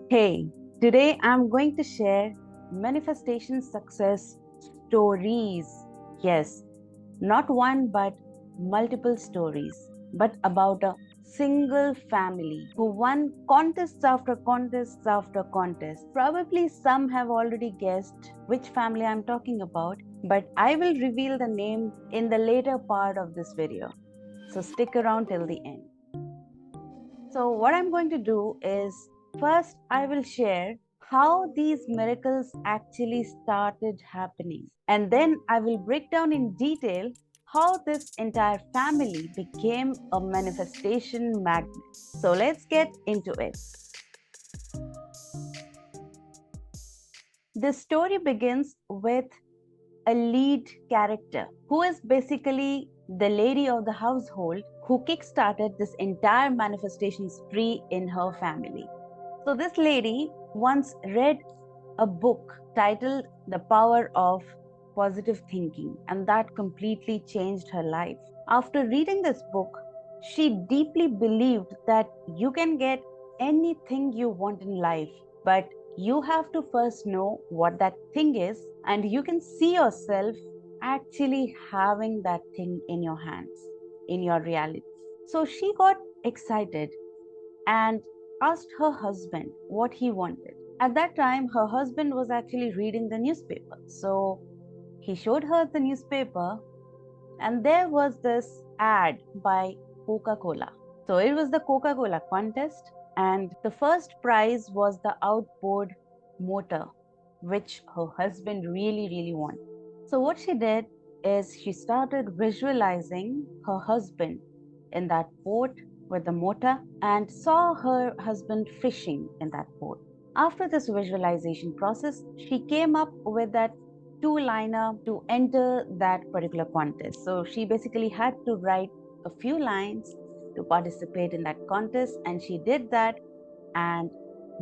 Hey, today I'm going to share manifestation success stories. Yes, not one but multiple stories, but about a single family who won contests after contests after contests. Probably some have already guessed which family I'm talking about, but I will reveal the name in the later part of this video. So stick around till the end. So, what I'm going to do is first, I will share how these miracles actually started happening, and then I will break down in detail how this entire family became a manifestation magnet. So, let's get into it. The story begins with a lead character who is basically the lady of the household who kickstarted this entire manifestation spree in her family. So, this lady once read a book titled The Power of Positive Thinking, and that completely changed her life. After reading this book, she deeply believed that you can get anything you want in life, but you have to first know what that thing is, and you can see yourself actually having that thing in your hands, in your reality. So she got excited and asked her husband what he wanted. At that time, her husband was actually reading the newspaper. So he showed her the newspaper, and there was this ad by Coca Cola. So it was the Coca Cola contest, and the first prize was the outboard motor, which her husband really wanted. So what she did is she started visualizing her husband in that boat with the motor and saw her husband fishing in that boat. After this visualization process, she came up with that two-liner to enter that particular contest. So she basically had to write a few lines to participate in that contest, and she did that and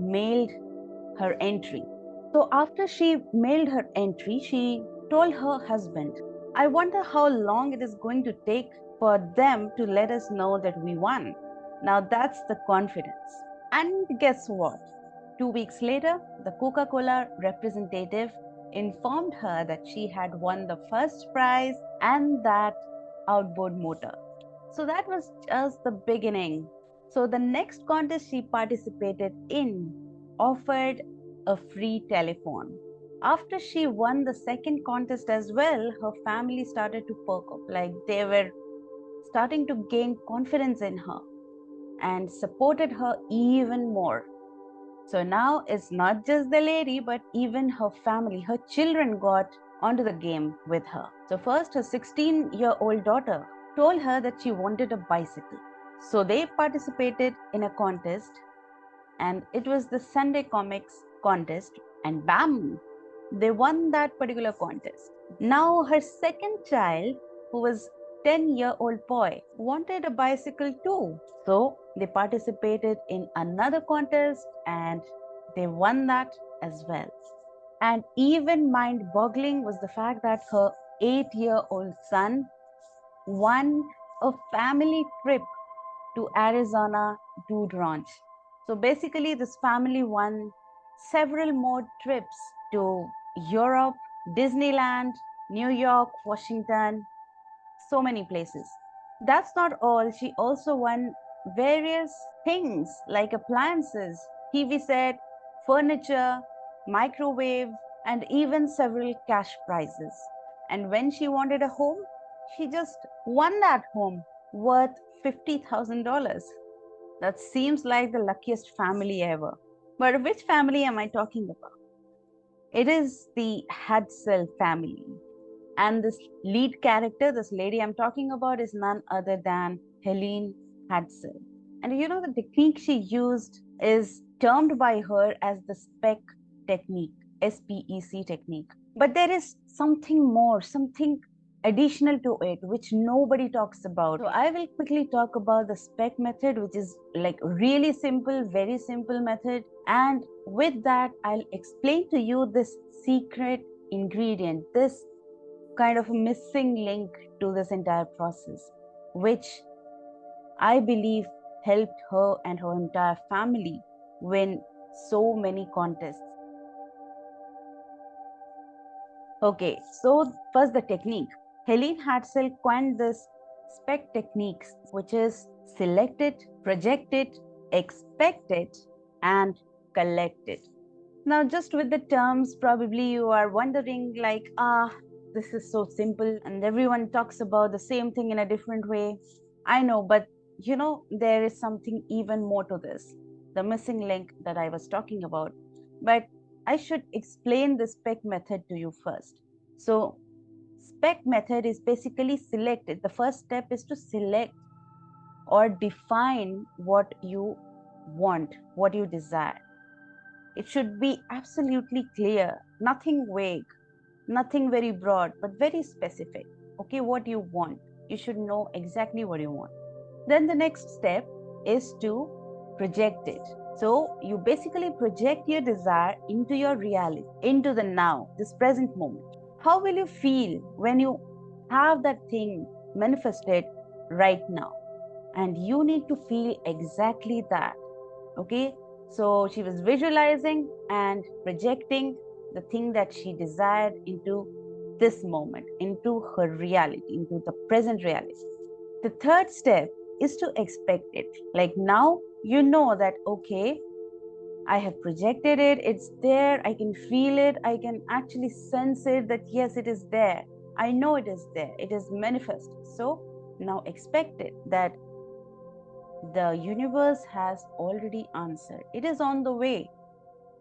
mailed her entry. So after she mailed her entry, she told her husband, I wonder how long it is going to take for them to let us know that we won. Now that's the confidence. And guess what? 2 weeks later, the Coca Cola representative informed her that she had won the first prize and that outboard motor. So that was just the beginning. So the next contest she participated in offered a free telephone. After she won the second contest as well, her family started to perk up. Like they were starting to gain confidence in her and supported her even more. So now it's not just the lady, but even her family, her children got onto the game with her. So, first, her 16-year-old daughter told her that she wanted a bicycle. So, they participated in a contest, and it was the Sunday Comics contest, and bam, they won that particular contest. Now, her second child, who was 10-year-old boy, wanted a bicycle too. So they participated in another contest and they won that as well. And even mind-boggling was the fact that her 8-year-old son won a family trip to Arizona Dude Ranch. So basically, this family won several more trips to Europe, Disneyland, New York, Washington, so many places. That's not all. She also won various things like appliances, TV set, furniture, microwave, and even several cash prizes. And when she wanted a home, she just won that home worth $50,000. That seems like the luckiest family ever. But which family am I talking about? It is the Hadsell family. And this lead character, this lady I'm talking about, is none other than Helene Hadsell. And you know, the technique she used is termed by her as the SPEC technique, SPEC technique. But there is something more, something additional to it, which nobody talks about. So I will quickly talk about the SPEC method, which is like really simple, very simple method. And with that, I'll explain to you this secret ingredient, this kind of a missing link to this entire process, which I believe helped her and her entire family win so many contests. Okay, so first the technique. Helene Hatzel coined this SPEC techniques, which is select it, project it, expect it, and collect it. Now, just with the terms, probably you are wondering like, this is so simple and everyone talks about the same thing in a different way. I know, but there is something even more to this, the missing link that I was talking about. But I should explain the SPEC method to you first. So, SPEC method is basically selected. The first step is to select or define what you want, what you desire. It should be absolutely clear, nothing vague, nothing very broad, but very specific. Okay, what you want. You should know exactly what you want. Then the next step is to project it. So you basically project your desire into your reality, into the now, this present moment. How will you feel when you have that thing manifested right now? And you need to feel exactly that. Okay, so she was visualizing and projecting the thing that she desired into this moment, into her reality, into the present reality. The third step is to expect it. Like now you know that, okay, I have projected it, it's there, I can feel it, I can actually sense it, that yes, it is there, I know it is there, it is manifest. So now expect it, that the universe has already answered. It is on the way.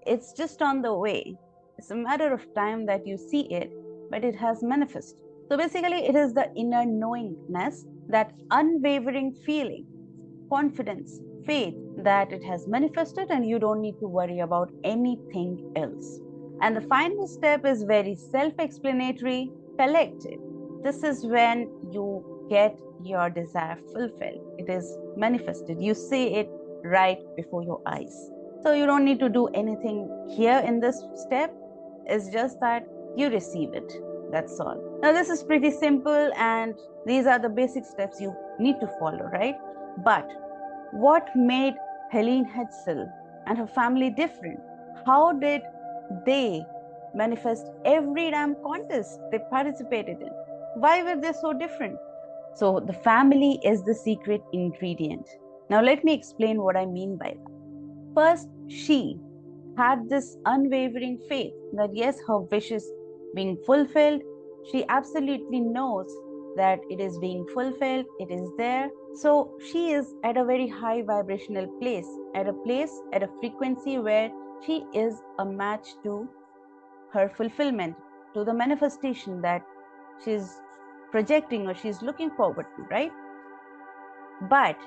It's just on the way. It's a matter of time that you see it, but it has manifested. So basically, it is the inner knowingness, that unwavering feeling, confidence, faith that it has manifested and you don't need to worry about anything else. And the final step is very self explanatory, collect it. This is when you get your desire fulfilled. It is manifested. You see it right before your eyes. So you don't need to do anything here in this step. It's just that you receive it. That's all. Now, this is pretty simple, and these are the basic steps you need to follow, right? But what made Helene Hetzel and her family different? How did they manifest every damn contest they participated in? Why were they so different? So, the family is the secret ingredient. Now, let me explain what I mean by that. First, she had this unwavering faith that yes, her wish is being fulfilled. She absolutely knows that it is being fulfilled, it is there. So she is at a very high vibrational place, at a frequency where she is a match to her fulfillment, to the manifestation that she's projecting or she's looking forward to, right? But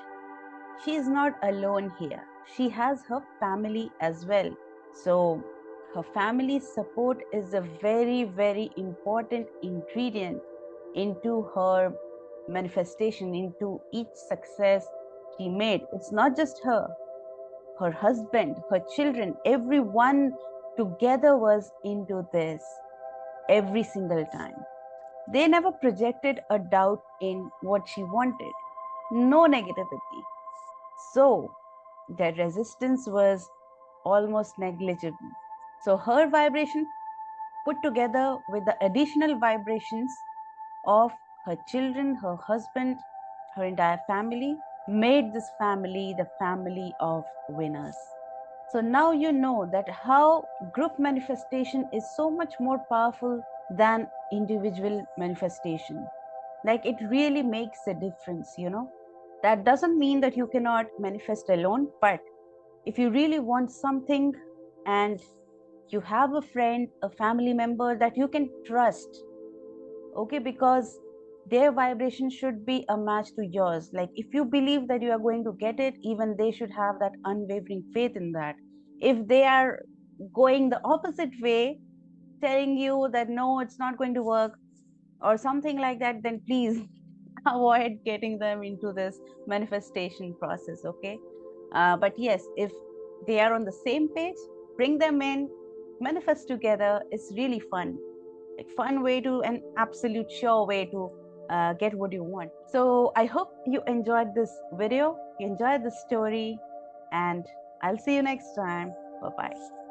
she is not alone here. She has her family as well. So, her family's support is a very, very important ingredient into her manifestation, into each success she made. It's not just her husband, her children, everyone together was into this every single time. They never projected a doubt in what she wanted, no negativity. So, their resistance was almost negligible. So, her vibration put together with the additional vibrations of her children, her husband, her entire family, made this family the family of winners. So now you know that how group manifestation is so much more powerful than individual manifestation. Like it really makes a difference. That doesn't mean that you cannot manifest alone, but if you really want something and you have a friend, a family member that you can trust, okay, because their vibration should be a match to yours. Like if you believe that you are going to get it, even they should have that unwavering faith in that. If they are going the opposite way, telling you that no, it's not going to work or something like that, then please avoid getting them into this manifestation process, okay? But yes, if they are on the same page, bring them in, manifest together. It's really fun, like fun way to, an absolute sure way to get what you want. So I hope you enjoyed this video, you enjoyed the story, and I'll see you next time. Bye-bye.